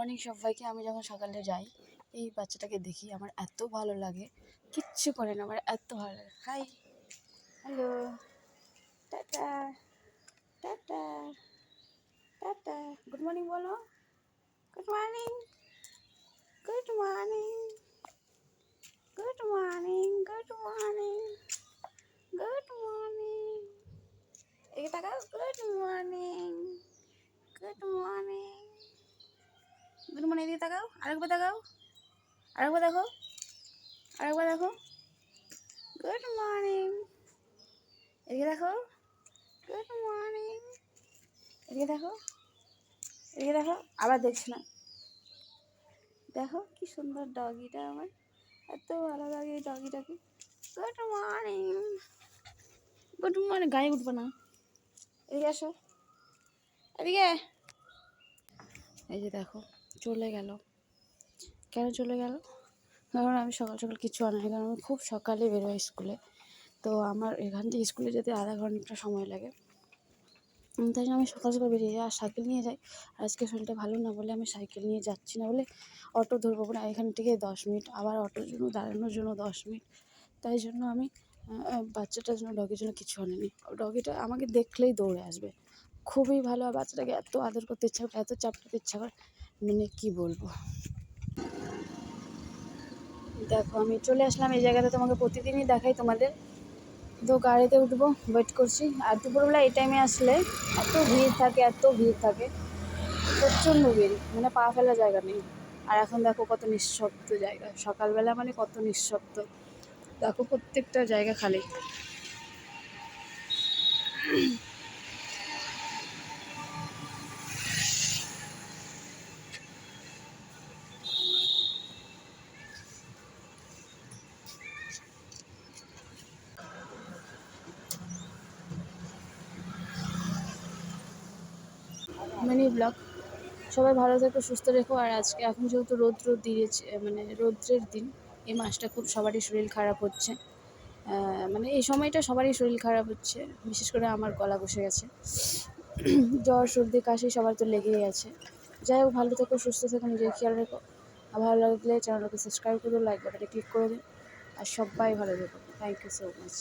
Morning সবাইকে। আমি যখন সকালে যাই এই বাচ্চাটাকে দেখি আমার এত ভালো লাগে, কিচ্ছু করে না, আমার এত ভালো লাগে। Hi, hello, tata, tata, tata, good morning বলো, good morning, good morning, good morning, good morning, good morning, এই তাকাও, good morning, good morning, good morning, এদিকে তাকাও, আরেকবার তাকাও, আরেকবার দেখো, আরেকবার দেখো, গুড মর্নিং, এদিকে দেখো, গুড মর্নিং, এদিকে দেখো, এদিকে দেখো, আবার দেখছি না। দেখো কি সুন্দর ডগিটা, আমার এত ভালো লাগে এই ডগিটাকে। গুড মর্নিং, গুড মর্নিং, গায়ে উঠবো না, এদিকে আসো, এদিকে। এই যে দেখো চলে গেল। কেন চলে গেল? কারণ আমি সকাল সকাল কিছু আনাই, কারণ আমি খুব সকালে বেরোই স্কুলে। তো আমার এখান থেকে স্কুলে যেতে আধা ঘন্টা সময় লাগে, তাই জন্য আমি সকাল সকাল বেরিয়ে যাই আর সাইকেল নিয়ে যাই। আজকে শরীরটা ভালো না বলে আমি সাইকেল নিয়ে যাচ্ছি না, বলে অটো ধরবো না, এখান থেকে 10 মিনিট, আবার অটোর জন্য দাঁড়ানোর জন্য 10 মিনিট। তাই জন্য আমি বাচ্চাটার জন্য, ডগির জন্য কিছু আনিনি। ডগিটা আমাকে দেখলেই দৌড়ে আসবে, খুবই ভালো। আর বাচ্চাটাকে এত আদর করতে ইচ্ছা করে, এত চাপতে ইচ্ছা করে, মানে কী বলবো। দেখো আমি চলে আসলাম এই জায়গাতে, তোমাকে প্রতিদিনই দেখাই তোমাদের। তো গাড়িতে উঠবো, ওয়েট করছি। আর দুপুরবেলা এই টাইমে আসলে এত ভিড় থাকে, এত ভিড় থাকে, প্রচণ্ড ভিড়, মানে পা ফেলার জায়গা নেই। আর এখন দেখো কত নিঃশব্দ জায়গা, সকালবেলা মানে কত নিঃশব্দ। দেখো প্রত্যেকটা জায়গা খালি। Mini blog. সবাই ভালো থেকো, সুস্থ রেখো। আর আজকে এখন যেহেতু রৌদ্র দিয়েছে, মানে রৌদ্রের দিন, এই মাসটা খুব সবারই শরীর খারাপ হচ্ছে। মানে এই সময়টা সবারই শরীর খারাপ হচ্ছে, বিশেষ করে আমার গলা বসে গেছে। জ্বর, সর্দি, কাশি সবার তো লেগেই আছে। যাই হোক, ভালো থেকো, সুস্থ থেকো, নিজের খেয়াল রেখো। আর ভালো লাগলে চ্যানেলটাকে সাবস্ক্রাইব করে, লাইক বাটনে ক্লিক করে দিন। আর সবাই ভালো থেকো। Thank you so much.